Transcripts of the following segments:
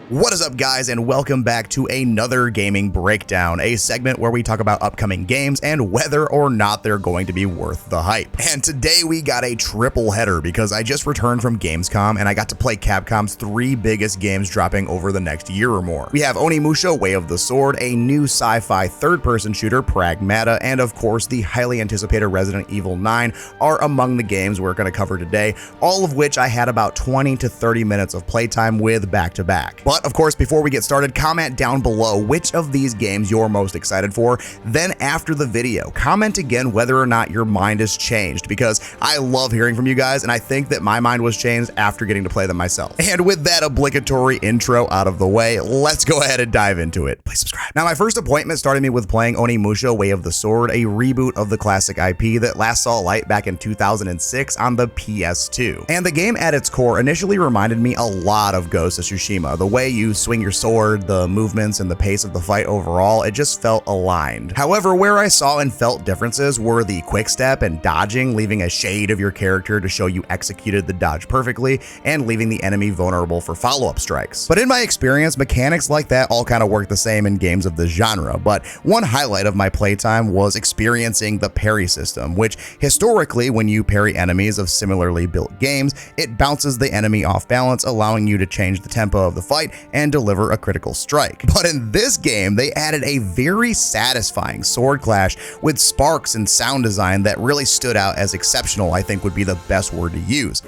What is up, guys, and welcome back to another gaming breakdown, a segment where we talk about upcoming games and whether or not they're going to be worth the hype. And today we got a triple header because I just returned from Gamescom and I got to play Capcom's 3 biggest games dropping over the next year or more. We have Onimusha, Way of the Sword, a new sci-fi third-person shooter, Pragmata, and of course the highly anticipated Resident Evil 9 are among the games we're going to cover today, all of which I had about 20 to 30 minutes of playtime with back-to-back. But of course, before we get started, comment down below which of these games you're most excited for. Then after the video, comment again whether or not your mind is changed, because I love hearing from you guys and I think that my mind was changed after getting to play them myself. And with that obligatory intro out of the way, let's go ahead and dive into it. Please subscribe. Now, my first appointment started me with playing Onimusha, Way of the Sword, a reboot of the classic IP that last saw light back in 2006 on the PS2. And the game at its core initially reminded me a lot of Ghost of Tsushima. The way you swing your sword, the movements, and the pace of the fight overall, it just felt aligned. However, where I saw and felt differences were the quick step and dodging, leaving a shade of your character to show you executed the dodge perfectly, and leaving the enemy vulnerable for follow-up strikes. But in my experience, mechanics like that all kind of work the same in games of the genre, but one highlight of my playtime was experiencing the parry system, which historically, when you parry enemies of similarly built games, it bounces the enemy off balance, allowing you to change the tempo of the fight and deliver a critical strike. But in this game, they added a very satisfying sword clash with sparks and sound design that really stood out as exceptional, I think would be the best word to use.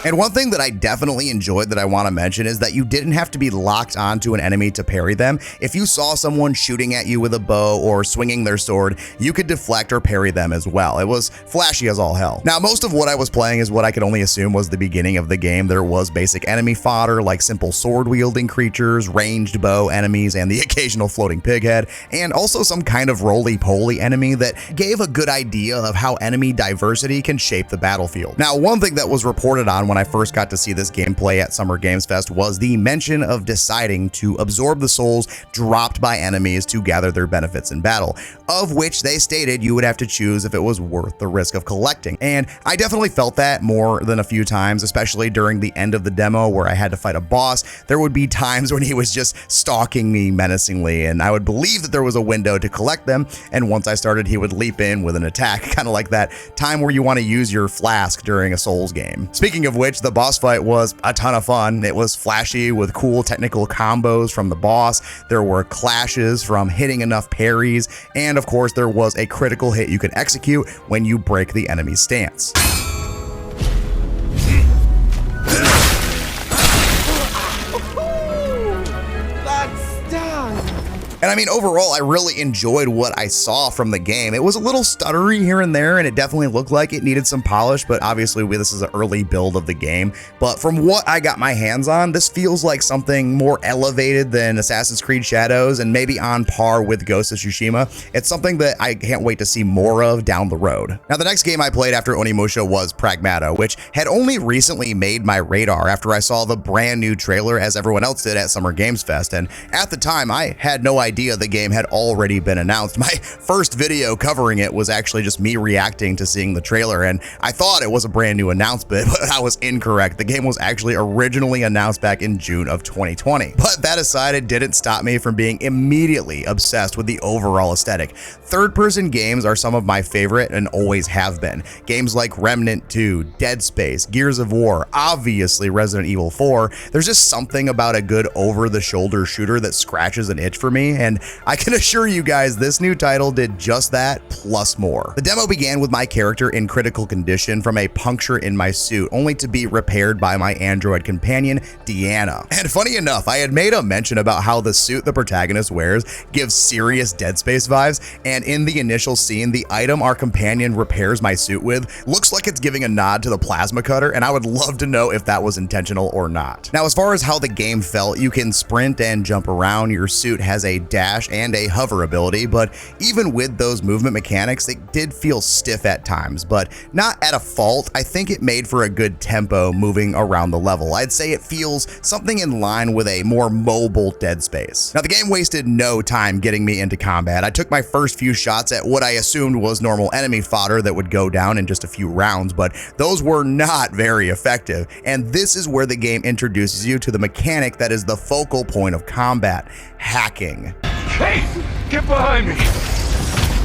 And one thing that I definitely enjoyed that I want to mention is that you didn't have to be locked onto an enemy to parry them. If you saw someone shooting at you with a bow or swinging their sword, you could deflect or parry them as well. It was flashy as all hell. Now, most of what I was playing is what I could only assume was the beginning of the game. There was basic enemy fodder like simple sword-wielding creatures, ranged bow enemies, and the occasional floating pig head, and also some kind of roly-poly enemy that gave a good idea of how enemy diversity can shape the battlefield. Now, one thing that was reported on when I first got to see this gameplay at Summer Games Fest was the mention of deciding to absorb the souls dropped by enemies to gather their benefits in battle, of which they stated you would have to choose if it was worth the risk of collecting. And I definitely felt that more than a few times, especially during the end of the demo where I had to fight a boss. There would be times when he was just stalking me menacingly, and I would believe that there was a window to collect them, and once I started, he would leap in with an attack, kind of like that time where you want to use your flask during a Souls game. Speaking of which, the boss fight was a ton of fun. It was flashy with cool technical combos from the boss. There were clashes from hitting enough parries, and of course there was a critical hit you could execute when you break the enemy's stance. And I mean, overall, I really enjoyed what I saw from the game. It was a little stuttery here and there, and it definitely looked like it needed some polish, but obviously this is an early build of the game. But from what I got my hands on, this feels like something more elevated than Assassin's Creed Shadows and maybe on par with Ghost of Tsushima. It's something that I can't wait to see more of down the road. Now, the next game I played after Onimusha was Pragmata, which had only recently made my radar after I saw the brand new trailer as everyone else did at Summer Games Fest. And at the time, I had no idea the game had already been announced. My first video covering it was actually just me reacting to seeing the trailer, and I thought it was a brand new announcement, but I was incorrect. The game was actually originally announced back in June of 2020. But that aside, it didn't stop me from being immediately obsessed with the overall aesthetic. Third-person games are some of my favorite and always have been. Games like Remnant 2, Dead Space, Gears of War, obviously Resident Evil 4. There's just something about a good over-the-shoulder shooter that scratches an itch for me, and I can assure you guys this new title did just that plus more. The demo began with my character in critical condition from a puncture in my suit, only to be repaired by my android companion, Deanna. And funny enough, I had made a mention about how the suit the protagonist wears gives serious Dead Space vibes, and in the initial scene, the item our companion repairs my suit with looks like it's giving a nod to the plasma cutter, and I would love to know if that was intentional or not. Now, as far as how the game felt, you can sprint and jump around. Your suit has a dash and a hover ability, but even with those movement mechanics, it did feel stiff at times, but not at a fault. I think it made for a good tempo moving around the level. I'd say it feels something in line with a more mobile Dead Space. Now, the game wasted no time getting me into combat. I took my first few shots at what I assumed was normal enemy fodder that would go down in just a few rounds, but those were not very effective. And this is where the game introduces you to the mechanic that is the focal point of combat: hacking. Hey, get behind me!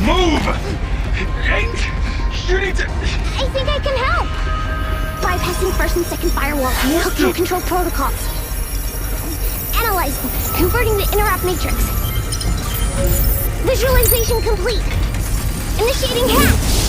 Move! Ain't shooting to... I think I can help! Bypassing first and second firewall, hooking control protocols. Analyze them, converting the interrupt matrix. Visualization complete. Initiating hack.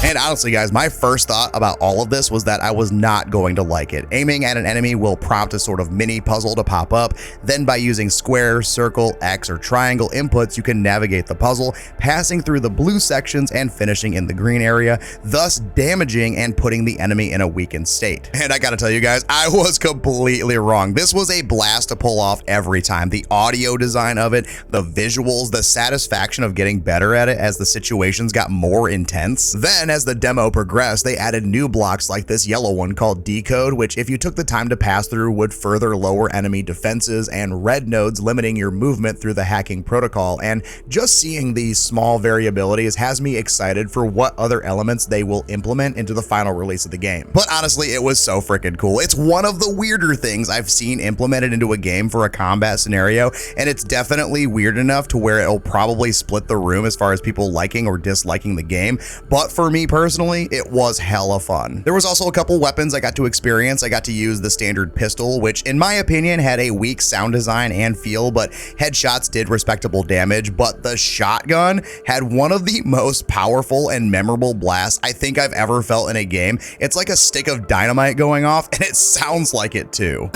And honestly, guys, my first thought about all of this was that I was not going to like it. Aiming at an enemy will prompt a sort of mini puzzle to pop up. Then by using square, circle, X, or triangle inputs, you can navigate the puzzle, passing through the blue sections and finishing in the green area, thus damaging and putting the enemy in a weakened state. And I gotta tell you guys, I was completely wrong. This was a blast to pull off every time. The audio design of it, the visuals, the satisfaction of getting better at it as the situations got more intense. Then, as the demo progressed, they added new blocks like this yellow one called Decode, which if you took the time to pass through would further lower enemy defenses, and red nodes limiting your movement through the hacking protocol. And just seeing these small variabilities has me excited for what other elements they will implement into the final release of the game. But honestly, it was so freaking cool. It's one of the weirder things I've seen implemented into a game for a combat scenario, and it's definitely weird enough to where it'll probably split the room as far as people liking or disliking the game. But for me personally, it was hella fun. There was also a couple weapons I got to experience. I got to use the standard pistol, which in my opinion had a weak sound design and feel, but headshots did respectable damage. But the shotgun had one of the most powerful and memorable blasts I think I've ever felt in a game. It's like a stick of dynamite going off, and it sounds like it too.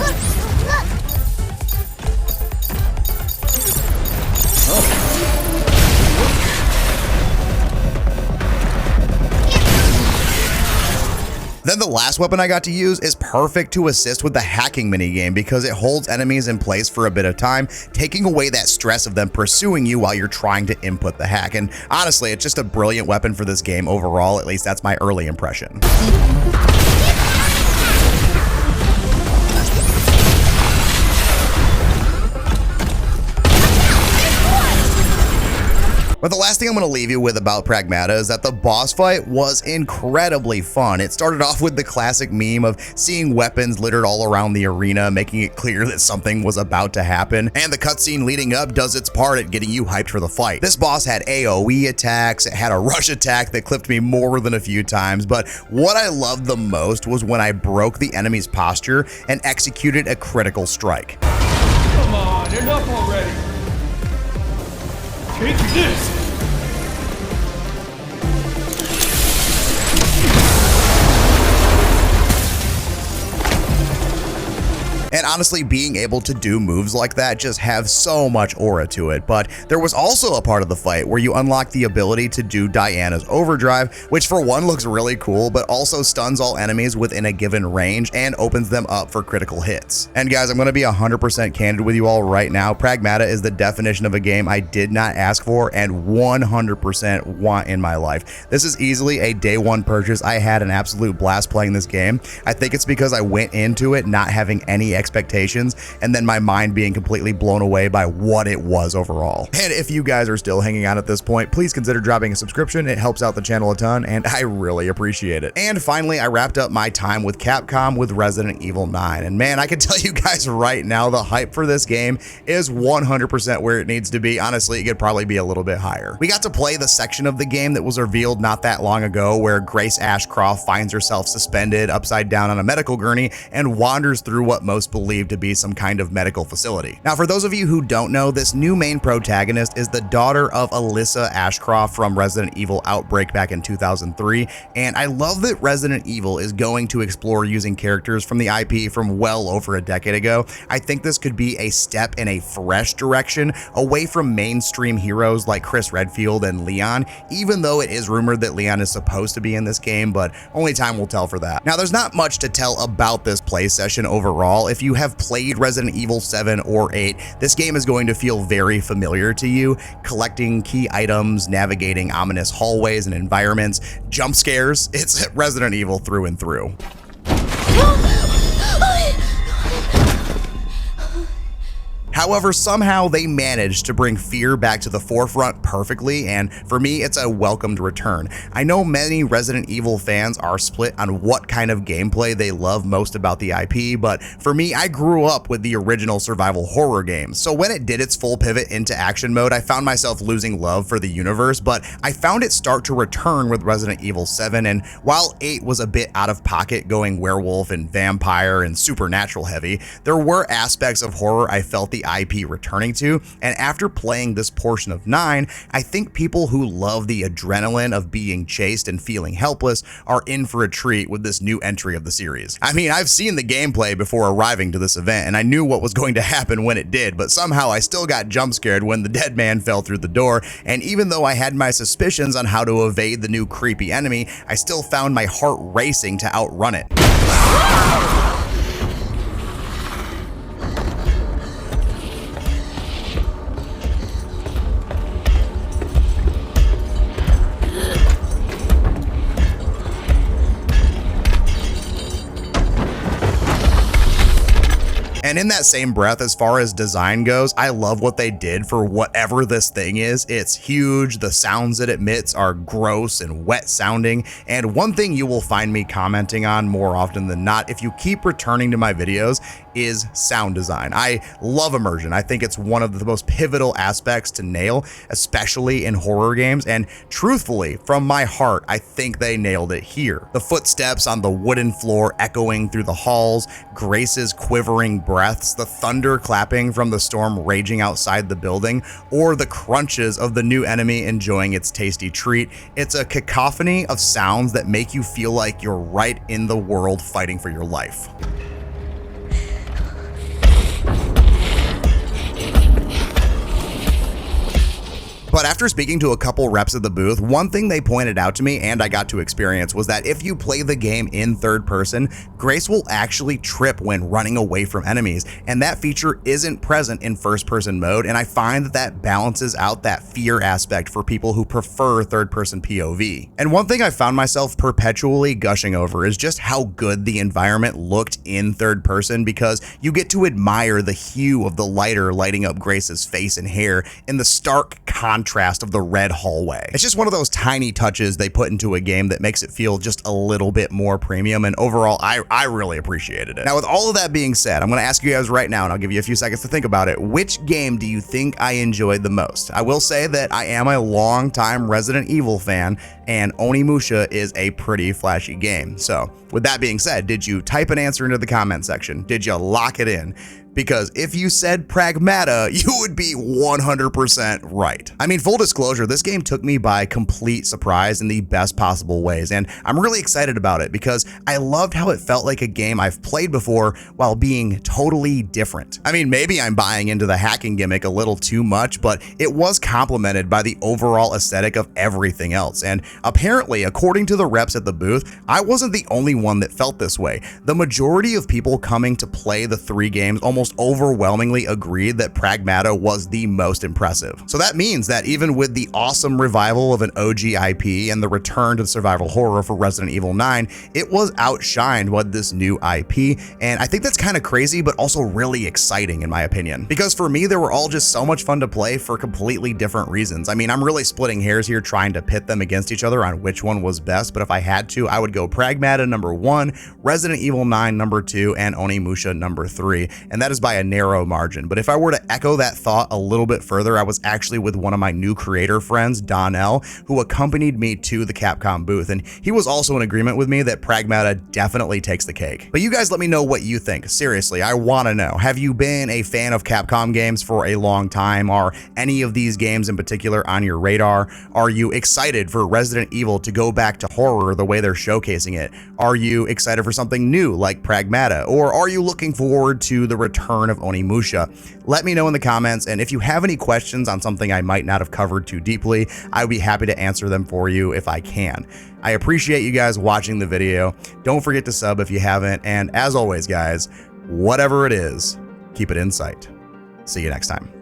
Then the last weapon I got to use is perfect to assist with the hacking minigame because it holds enemies in place for a bit of time, taking away that stress of them pursuing you while you're trying to input the hack. And honestly, it's just a brilliant weapon for this game overall. At least that's my early impression. But the last thing I'm going to leave you with about Pragmata is that the boss fight was incredibly fun. It started off with the classic meme of seeing weapons littered all around the arena, making it clear that something was about to happen, and the cutscene leading up does its part at getting you hyped for the fight. This boss had AoE attacks, it had a rush attack that clipped me more than a few times, but what I loved the most was when I broke the enemy's posture and executed a critical strike. Come on, enough already! Take this! And honestly, being able to do moves like that just have so much aura to it. But there was also a part of the fight where you unlock the ability to do Diana's overdrive, which for one looks really cool, but also stuns all enemies within a given range and opens them up for critical hits. And guys, I'm going to be 100% candid with you all right now. Pragmata is the definition of a game I did not ask for and 100% want in my life. This is easily a day one purchase. I had an absolute blast playing this game. I think it's because I went into it not having any expectations and then my mind being completely blown away by what it was overall. And if you guys are still hanging on at this point, please consider dropping a subscription. It helps out the channel a ton and I really appreciate it. And finally, I wrapped up my time with Capcom with Resident Evil 9. And man, I can tell you guys right now, the hype for this game is 100% where it needs to be. Honestly, it could probably be a little bit higher. We got to play the section of the game that was revealed not that long ago where Grace Ashcroft finds herself suspended upside down on a medical gurney and wanders through what most believed to be some kind of medical facility. Now, for those of you who don't know, this new main protagonist is the daughter of Alyssa Ashcroft from Resident Evil Outbreak back in 2003, and I love that Resident Evil is going to explore using characters from the IP from well over a decade ago. I think this could be a step in a fresh direction away from mainstream heroes like Chris Redfield and Leon, even though it is rumored that Leon is supposed to be in this game, but only time will tell for that. Now, there's not much to tell about this play session overall. If you you have played Resident Evil 7 or 8, this game is going to feel very familiar to you. Collecting key items, navigating ominous hallways and environments, jump scares, it's Resident Evil through and through. However, somehow they managed to bring fear back to the forefront perfectly, and for me, it's a welcomed return. I know many Resident Evil fans are split on what kind of gameplay they love most about the IP, but for me, I grew up with the original survival horror games, so when it did its full pivot into action mode, I found myself losing love for the universe, but I found it start to return with Resident Evil 7, and while 8 was a bit out of pocket, going werewolf and vampire and supernatural heavy, there were aspects of horror I felt the IP returning to, and after playing this portion of 9, I think people who love the adrenaline of being chased and feeling helpless are in for a treat with this new entry of the series. I mean, I've seen the gameplay before arriving to this event, and I knew what was going to happen when it did, but somehow I still got jump scared when the dead man fell through the door, and even though I had my suspicions on how to evade the new creepy enemy, I still found my heart racing to outrun it. And in that same breath, as far as design goes, I love what they did for whatever this thing is. It's huge, the sounds it emits are gross and wet sounding, and one thing you will find me commenting on more often than not if you keep returning to my videos is sound design. I love immersion. I think it's one of the most pivotal aspects to nail, especially in horror games, and truthfully, from my heart, I think they nailed it here. The footsteps on the wooden floor echoing through the halls, Grace's quivering breaths, the thunder clapping from the storm raging outside the building, or the crunches of the new enemy enjoying its tasty treat. It's a cacophony of sounds that make you feel like you're right in the world fighting for your life. But after speaking to a couple reps at the booth, one thing they pointed out to me and I got to experience was that if you play the game in third person, Grace will actually trip when running away from enemies, and that feature isn't present in first person mode, and I find that that balances out that fear aspect for people who prefer third person POV. And one thing I found myself perpetually gushing over is just how good the environment looked in third person, because you get to admire the hue of the lighter lighting up Grace's face and hair in the stark contrast of the red hallway. It's just one of those tiny touches they put into a game that makes it feel just a little bit more premium, and overall I really appreciated it. Now, with all of that being said, I'm going to ask you guys right now, and I'll give you a few seconds to think about it, which game do you think I enjoyed the most? I will say that I am a long-time Resident Evil fan, and Onimusha is a pretty flashy game. So with that being said, did you type an answer into the comment section? Did you lock it in? Because if you said Pragmata, you would be 100% right. I mean, full disclosure, this game took me by complete surprise in the best possible ways, and I'm really excited about it because I loved how it felt like a game I've played before while being totally different. I mean, maybe I'm buying into the hacking gimmick a little too much, but it was complemented by the overall aesthetic of everything else, and apparently, according to the reps at the booth, I wasn't the only one that felt this way. The majority of people coming to play the 3 games almost overwhelmingly agreed that Pragmata was the most impressive. So that means that even with the awesome revival of an OG IP and the return to survival horror for Resident Evil 9, it was outshined by this new IP, and I think that's kind of crazy but also really exciting in my opinion. Because for me, they were all just so much fun to play for completely different reasons. I mean, I'm really splitting hairs here trying to pit them against each other on which one was best, but if I had to, I would go Pragmata number 1, Resident Evil 9 number 2, and Onimusha number 3, and that is by a narrow margin. But if I were to echo that thought a little bit further, I was actually with one of my new creator friends, Donnell, who accompanied me to the Capcom booth, and he was also in agreement with me that Pragmata definitely takes the cake. But you guys let me know what you think. Seriously, I want to know. Have you been a fan of Capcom games for a long time? Are any of these games in particular on your radar? Are you excited for Resident Evil to go back to horror the way they're showcasing it? Are you excited for something new like Pragmata? Or are you looking forward to the return of Onimusha? Let me know in the comments, and if you have any questions on something I might not have covered too deeply, I would be happy to answer them for you if I can. I appreciate you guys watching the video. Don't forget to sub if you haven't, and as always guys, whatever it is, keep it in sight. See you next time.